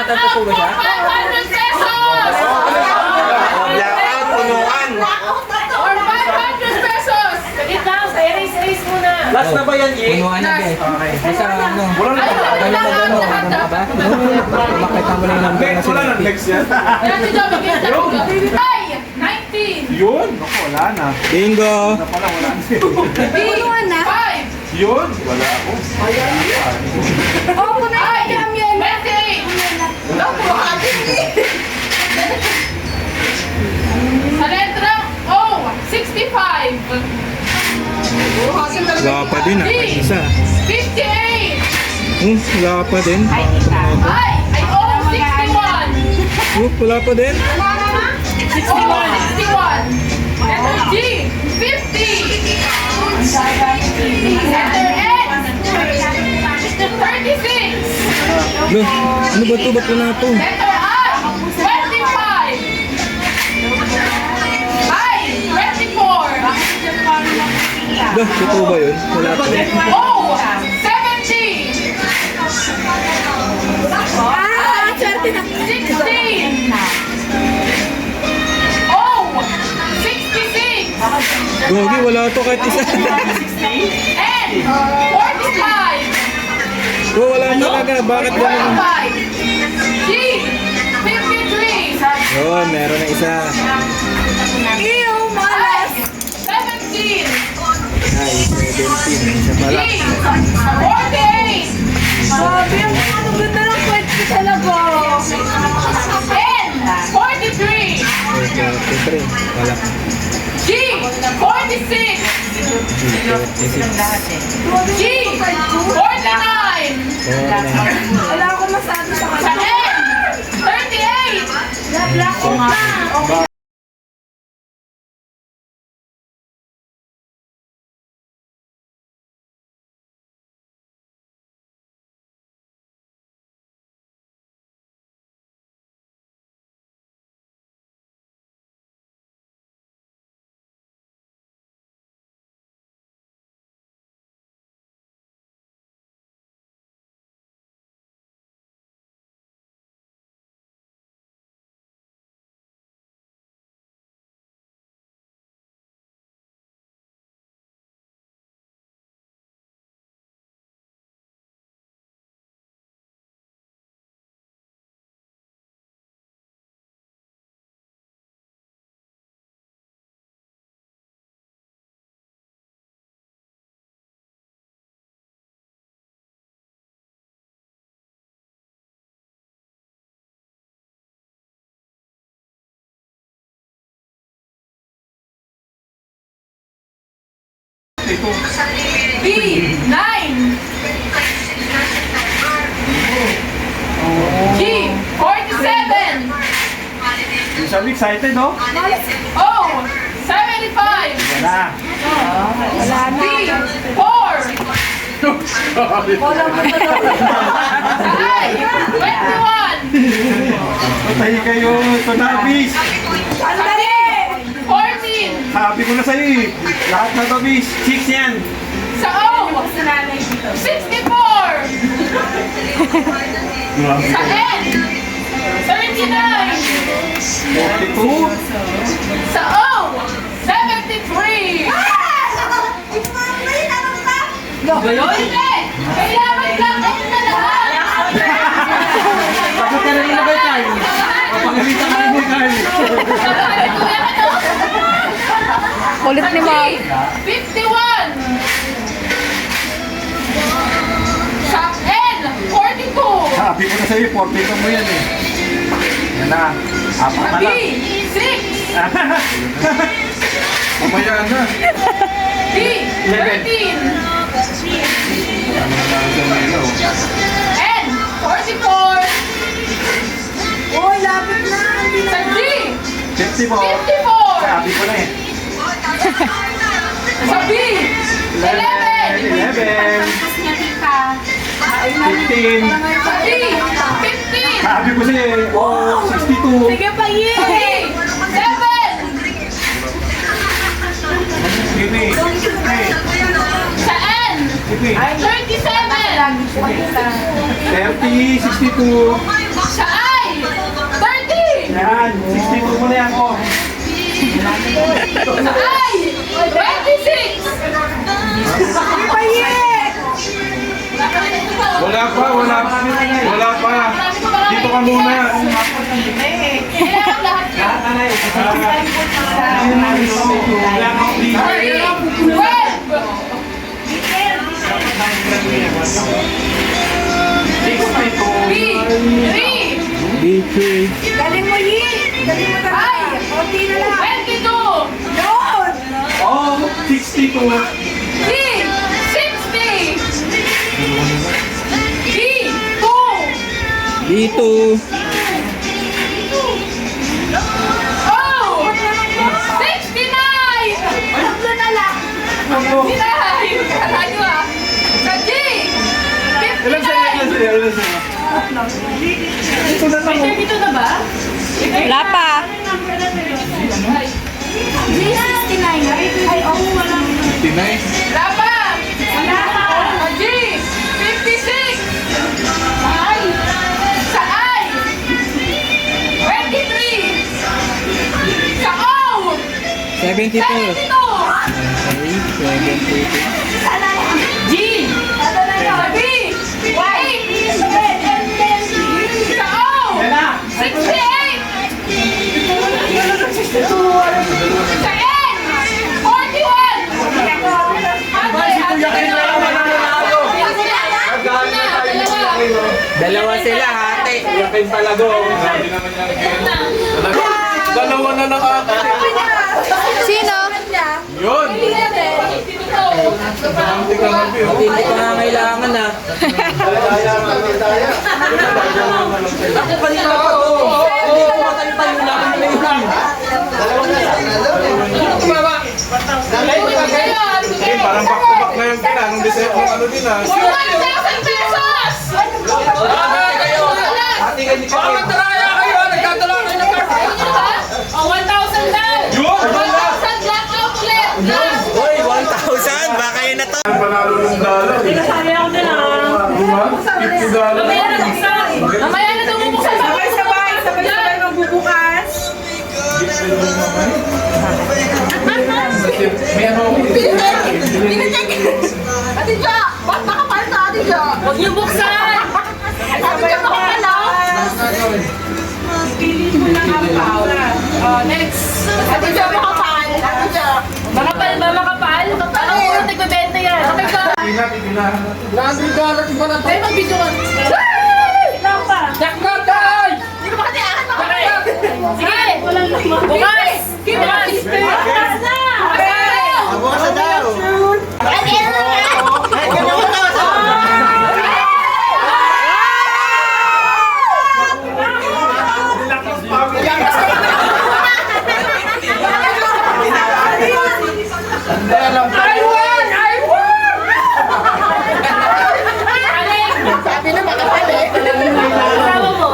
Tatanto po ba siya? 500 pesos! Blackout, punuan. Or 500 pesos! Sagit lang, sa erase muna. Last na ba yan, eh? Punuan na, be. Okay. Isa ano. Wala na ba? Ganun ba? Ganun ba? Makita mo na yung number na Next, wala nang next yan. Yan si Joby, yan si Joby. Ay! 19! Yun? Ako, wala na. Bingo! Na pala, wala na. Punuan na? 5! Yun? Wala ako. Oh, punuan na yan! 28! No, sa letrang O, 65! Wala pa din ah. D, Isa. 58! Wala pa din. Ay, O, 61! Wala pa din. 61! Letter G, 50! Letter N, 36! Lo, ano ba ito? Ba't wala ito? Letter I, 25! I, 24! Lo, totoo ba yun? Wala pa din. O, 17! Ah, 16! O, 66! Gogi, wala ito kahit isa. N, 45! Oh, wala talaga. Bakit ganun? 45! G, 53! Yun, meron na isa. Ew, malas! 17! Ay, 17. Isa G, pala. 48! Sabi, ang ganda ng kwento talaga! N, 43! 43. Wala. G, 46! G, 49! Wala ako masabi sa kanya. Sa N, 38! Black ko nga. Ito. B, 9! G, 47! Yung sabi, excited, no? O, 75! Wala. B, 4! I, 21! Patay kayo. Ito na, bis. Sandali! 14! Sabi ko na sa'yo eh. Lahat na to, bis. 6 yan. Sa O, 64! Sa N, 39! 42. Sa O, 73! Hindi! Kailangan lang N na lahat! Bakit ka rin na ba yung Carly? Pagkakita ka rin ni Carly. Kulit ni Mom. 51! Sa N, 42! Sabi ko na sa'yo, 42 mo yan eh. Yan na. Apat Sa na B, lang. 6! Mamaya na. D, 13! N, 44! Oh, lapit na. Sa G, 50 po. 54! Sabi ko na eh. Sa B, 11! 11. 15. Sa D, 15! Sabi ko sa'yo eh. Oh, 62. Sige pa, Sa D, 7! Give me. Sa N, Give me. 37! 30, 62. Siya ay 30! Yan, 62 mo na yan ko. Siya ay 26! Wala pa, wala pa. Wala pa. Dito ka muna. Kailangan lahat ka. B3. Galing mo, Yi. Galing mo talaga. Konti na lang. 22! Yun! Oh, 62. B! 60! B! 2! B2. Oh! 69! Tatlo na lang. Sinay! Kala nyo ah! Sa G! Ilan sa'yo, ilan 59! sa'yo, ilan sa'yo? May 32 na ba? Wala pa. G69. Ay, oo, wala. Tinay. Wala pa! Wala pa! Sa G! 56! Ay! Sa I! 23! Sa O! 72. 72! Okay, 72. G! Sa B! 8! Sa O! Yan na. 68! Sa N! 41! Dalawa sila, hati. Yakin talago. Sabi naman yan. Dalawa na lang ata. Sino? Yun. Ang tika na biyo. Hindi ko na kailangan na. Ako kanina pa to. Oo, matayo-tayo lang. Eh, parang back to back na yung pila. Nung deserve ng ano din ah. 1,000 pesos! Hati kayo ni Kapit. Mataraya kayo! Nagkatala kayo ng card! O, 1,000 daw! Yun! 1,000 black outlet! Hoy, 1,000. Baka yun na to. Panalo ng dollar. Sabi ako din ah. Diba? $50. Mamaya na buksan. Mamaya na daw bubuksan sa Sabay magbubukas. May ano ako. Ate Jo! Ba't makapal ka, Ate Jo? Huwag niyo buksan! Ate Jo, makapal ako! Next! Ate Jo, makapal! Ate Jo! Makapal ba? Makapal? Ano puro nagbebenta yan? Ate Jo! $100 Ay, mag-video ka! Lang pa. Jackpot! Hindi ko makatiyakan, makapal! Sige! Bukas! Bukas! Bukas na! Bukas na daw. Sabi na makapal eh! Kasama mo.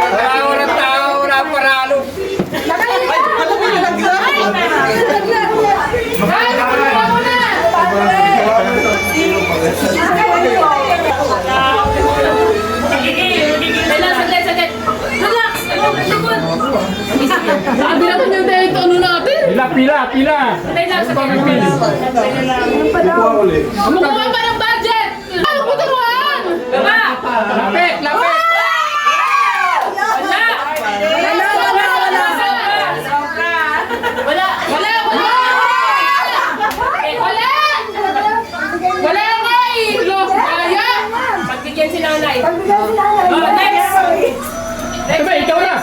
Wala ng tao, wala paralo. Saglit. Relax! Likod! Sabi naman yung dahil ano natin! Pila. Tayo lang, saglit. Kumuha pa ng budget! Ano ko turuan? Baba! Lapit! Wala! Wala nga eh! Kaya! Pagbigyan si nanay. Oh, next! Ikaw na!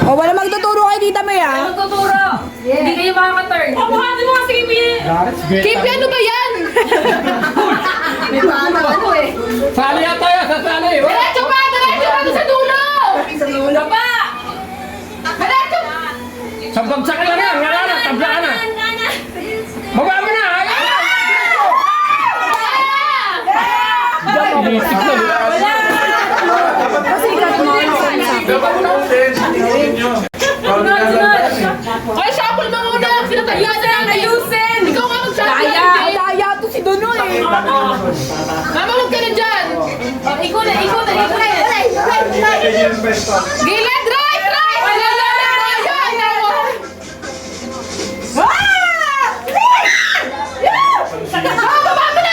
O, wala magtuturo kay Tita May, Ay, magtuturo. Hindi kayo makaka-turn. Pabuhatin mo kasi Kipi. Kipi, ano ba yan? May paano ano eh. Sali yata yan! Sasali! Diretso pa doon sa dulo! Sa dulo pa! Diretso! Sampagsak ka lang yan! Wala na! Tabla ka na! Baba mo na! Basic na! Pasikat mo. Dapat mo na ulit! Hindi nyo! Sunod! Gilid, right! Wala na! Yan! Baba mo na!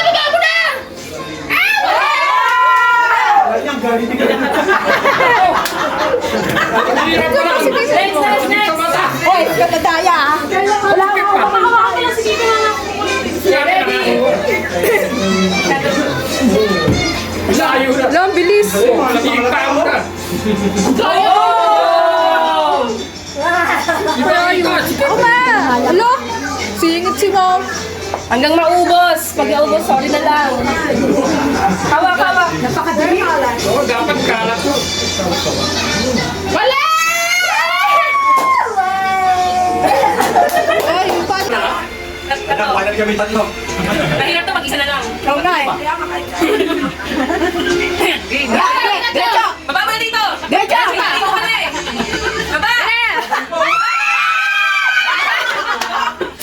Hirap ka lang. Next. Sa mata. Hoy, kadadaya ah. Wala ka ako. Makakakala lang. Sige na lang. Layo na. Alam, bilis. Nakikita mo na. Ako ba? Alo? Singit si Mom. Hanggang maubos. Pag naubos, sorry na lang. Hawak. Napakadali. Oo, dapat kalat mo. Wala! Ay, yung paano? Nagpapalan kami tatlo. Mahirap to, mag-isa na lang. Ikaw na eh. Diretso! Baba mo na dito. Diretso! Ikaw ka na eh. Baba!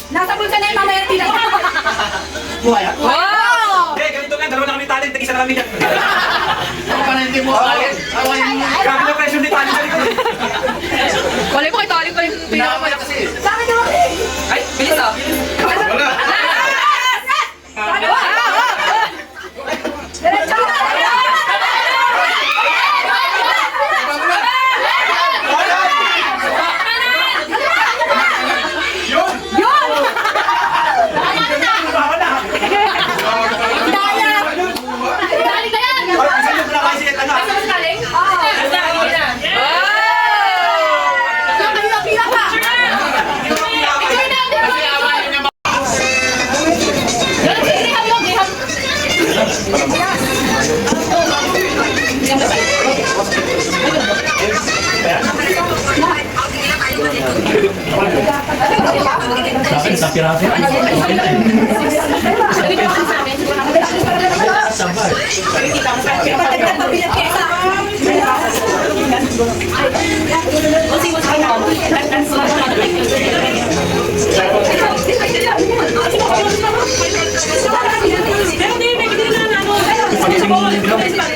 Nasa bulsa na yung mamaya na tinay. Buhay ah. Wow! Eh, ganito nga, dalawa na kami talent, tig-isa na kami yan. Ano pa na hindi mo talent? Grabe na pressure ni talent. Wala ko kay Tali ko yung Pinakamalak kasi. Sabi ko, Ay, bilis oh. Wala. diretso! Yun! Yun! Baka na. Daya! Dali ka yan! Ay, isa yung pinakaisi at ano. Saan sa galing? Basta, hindi na. Pila pa! Pero hindi, may bigyan na namin.